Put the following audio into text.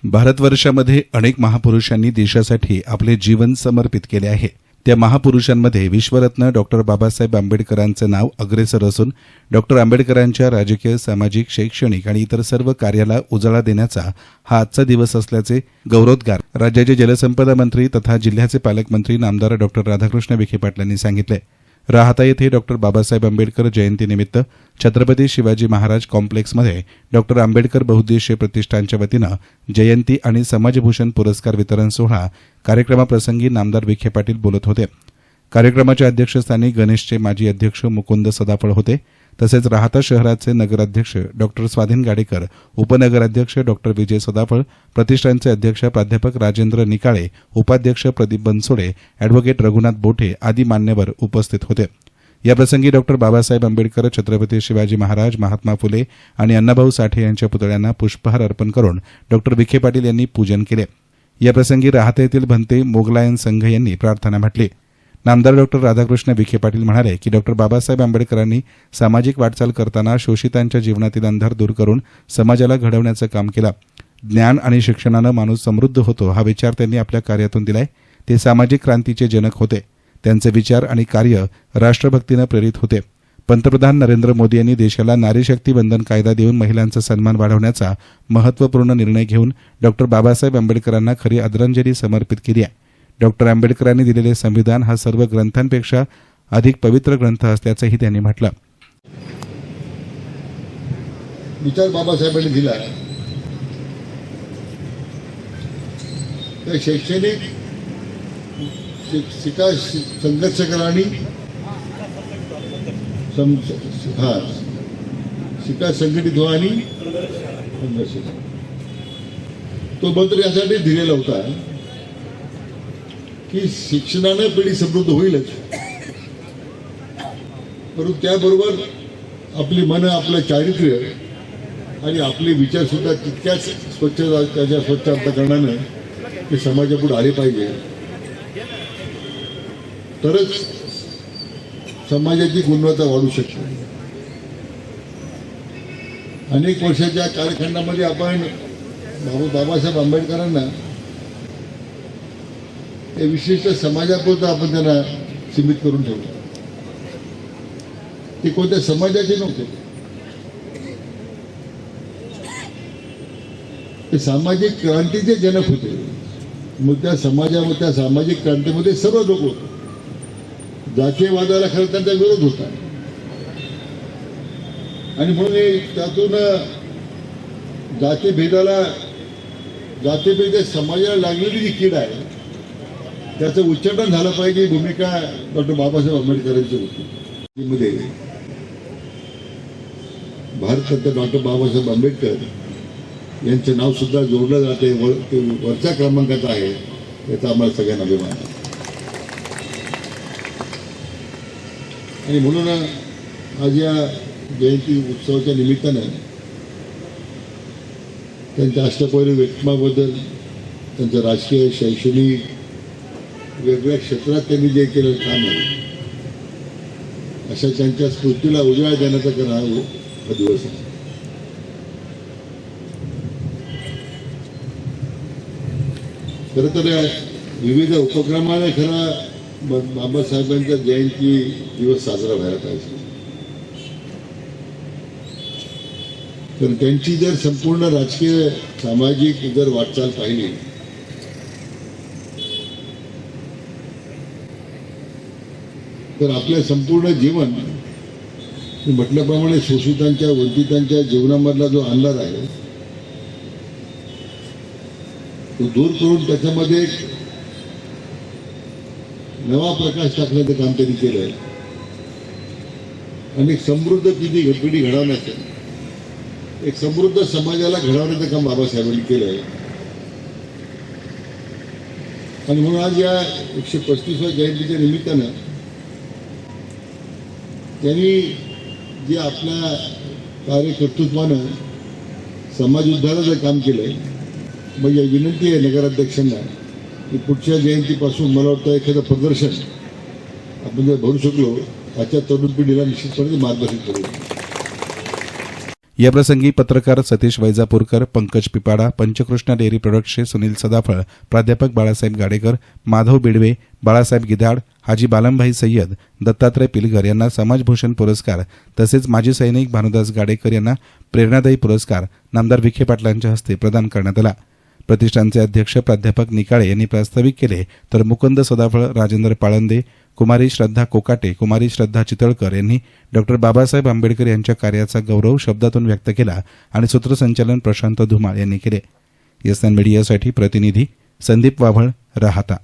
भारतवर्षामध्ये अनेक महापुरुषांनी देशासाठी आपले जीवन समर्पित केले आहे. त्या महापुरुषांमध्ये विश्वरत्न डॉक्टर बाबासाहेब आंबेडकरांचं नाव अग्रेसर असून डॉक्टर आंबेडकरांच्या राजकीय, सामाजिक, शैक्षणिक आणि इतर सर्व कार्याला उजाळा देण्याचा हा आजचा दिवस असल्याचे गौरवोद्गार राज्याचे जलसंपदा मंत्री तथा जिल्ह्याचे पालकमंत्री नामदार डॉक्टर राधाकृष्ण विखे पाटील यांनी सांगितले. राहाता येथे डॉक्टर बाबासाहेब आंबेडकर जयंतीनिमित्त छत्रपती शिवाजी महाराज कॉम्प्लेक्समध्ये डॉक्टर आंबेडकर बहुउद्देशीय प्रतिष्ठानच्या वतीनं जयंती आणि समाजभूषण पुरस्कार वितरण सोहळा कार्यक्रमाप्रसंगी नामदार विखे पाटील बोलत होते. कार्यक्रमाच्या अध्यक्षस्थानी गणेशचे माजी अध्यक्ष मुकुंद सदाफळ होते. तसेच राहाता शहराचे नगराध्यक्ष डॉक्टर स्वाधीन गाडेकर, उपनगराध्यक्ष डॉक्टर विजय सदाफळ, प्रतिष्ठानचे अध्यक्ष प्राध्यापक राजेंद्र निकाळे, उपाध्यक्ष प्रदीप बनसोडे, अॅडव्होकेट रघुनाथ बोठे आदी मान्यवर उपस्थित होते. याप्रसंगी डॉक्टर बाबासाहेब आंबेडकर, छत्रपती शिवाजी महाराज, महात्मा फुले आणि अण्णाभाऊ साठे यांच्या पुतळ्यांना पुष्पहार अर्पण करून डॉक्टर विखे पाटील यांनी पूजन केले. याप्रसंगी राहाता येथील भंते मोगलायन संघ यांनी प्रार्थना म्हटली. नामदार डॉक्टर राधाकृष्ण विखे पाटील म्हणाले की डॉक्टर बाबासाहेब आंबेडकरांनी सामाजिक वाटचाल करताना शोषितांच्या जीवनातील अंधार दूर करून समाजाला घडवण्याचं काम केलं. ज्ञान आणि शिक्षणानं माणूस समृद्ध होतो हा विचार त्यांनी आपल्या कार्यातून दिलाय. ते सामाजिक क्रांतीचे जनक होते. त्यांचे विचार आणि कार्य राष्ट्रभक्तीनं प्रेरित होते. पंतप्रधान नरेंद्र मोदी यांनी देशाला नारी शक्ती वंदन कायदा देऊन महिलांचा सन्मान वाढवण्याचा महत्त्वपूर्ण निर्णय घेऊन डॉक्टर बाबासाहेब आंबेडकरांना खरी आदरांजली समर्पित केली आहे. डॉक्टर आंबेडकरांनी दिलेले संविधान हा सर्व ग्रंथांपेक्षा अधिक पवित्र ग्रंथ असल्याचंही त्यांनी म्हटलं. विचार बाबासाहेबांनी दिला त्या शैक्षणिक शिका संघर्ष करा आणि शिका संघटित व्हा आणि संघर्ष. तो मंत्र यासाठी दिलेला होता की शिक्षणाने पिढी समृद्ध होईलच, परंतु त्याबरोबर आपली मन, आपलं चारित्र्य आणि आपले विचार सुद्धा तितक्याच त्याच्या स्वच्छ अंतःकरणाने ते समाजापुढे आले पाहिजे. तरच समाजाची गुणवत्ता वाढू शकते. अनेक वर्षाच्या कालखंडामध्ये आपण बाबासाहेब आंबेडकरांना या विशिष्ट समाजापुरतं आपण त्यांना सीमित करून ठेवलं. ते कोणत्या समाजाचे नव्हते, ते सामाजिक क्रांतीचे जनक होते. मग त्या समाजामध्ये, त्या सामाजिक क्रांतीमध्ये सर्व लोक होते. जातीयवादाला खरं त्यांचा विरोध होता आणि म्हणून त्यातून जातीभेद समाजाला लागलेली जी कीड आहे त्याचं उच्चाटन झालं पाहिजे ही भूमिका डॉक्टर बाबासाहेब आंबेडकरांची होती. मध्ये भारतरत्न डॉक्टर बाबासाहेब आंबेडकर यांचं नाव सुद्धा जोडलं जाते, वरच्या क्रमांकात आहे. याचा आम्हाला सगळ्यांना अभिमान आहे. आणि म्हणून आज या जयंती उत्सवाच्या निमित्तानं त्यांच्या अष्टपैलू व्यक्तिमत्वाबद्दल, त्यांचं राजकीय, शैक्षणिक वेगवेगळ्या क्षेत्रात त्यांनी जे केलेलं काम आहे अशा त्यांच्या स्मृतीला उजाळा देण्याचा खरा हा दिवस आहे. खरं तर विविध उपक्रमाने खरा बाबासाहेबांचा जयंती दिवस साजरा व्हायला पाहिजे. तर त्यांची जर संपूर्ण राजकीय, सामाजिक जर वाटचाल पाहिली तर आपलं संपूर्ण जीवन म्हटल्याप्रमाणे शोषितांच्या, वंचितांच्या जीवनामधला जो अंधार आहे तो दूर करून त्याच्यामध्ये एक नवा प्रकाश टाकण्याचं काम त्यांनी केलंय आणि एक समृद्ध पिढी घडवण्याचं, एक समृद्ध समाजाला घडवण्याचं काम बाबासाहेबांनी केलंय. आणि म्हणून आज या 135व्या जयंतीच्या निमित्तानं त्यांनी जे आपल्या कार्यकर्तृत्वानं समाज उद्धाराचं काम केलंय. म्हणजे विनंती आहे नगराध्यक्षांना की पुढच्या जयंतीपासून मला वाटतं एखादं प्रदर्शन आपण जर भरू शकलो आजच्या तरुण पिढीला निश्चितपणे मार्गदर्शन करू. याप्रसंगी पत्रकार सतीश वैजापूरकर, पंकज पिपाडा, पंचकृष्णा डेअरी प्रोडक्ट्सचे सुनील सदाफळ, प्राध्यापक बाळासाहेब गाडेकर, माधव बिडवे, बाळासाहेब गिधाड, हाजी बालमभाई सय्यद, दत्तात्रय पिलगर यांना समाजभूषण पुरस्कार तसेच माजी सैनिक भानुदास गाडेकर यांना प्रेरणादायी पुरस्कार नामदार विखे पाटलांच्या हस्ते प्रदान करण्यात आला. प्रतिष्ठानचे अध्यक्ष प्राध्यापक निकाळे यांनी प्रास्ताविक केले तर मुकुंद सदाफळ, राजेंद्र पाळंदे, कुमारी श्रद्धा कोकाटे, कुमारी श्रद्धा चितळकर यांनी डॉक्टर बाबासाहेब आंबेडकर यांच्या कार्याचा गौरव शब्दातून व्यक्त केला आणि सूत्रसंचालन प्रशांत धुमाळ यांनी केले. यस मीडियासाठी प्रतिनिधी संदीप वाभळ, राहाता.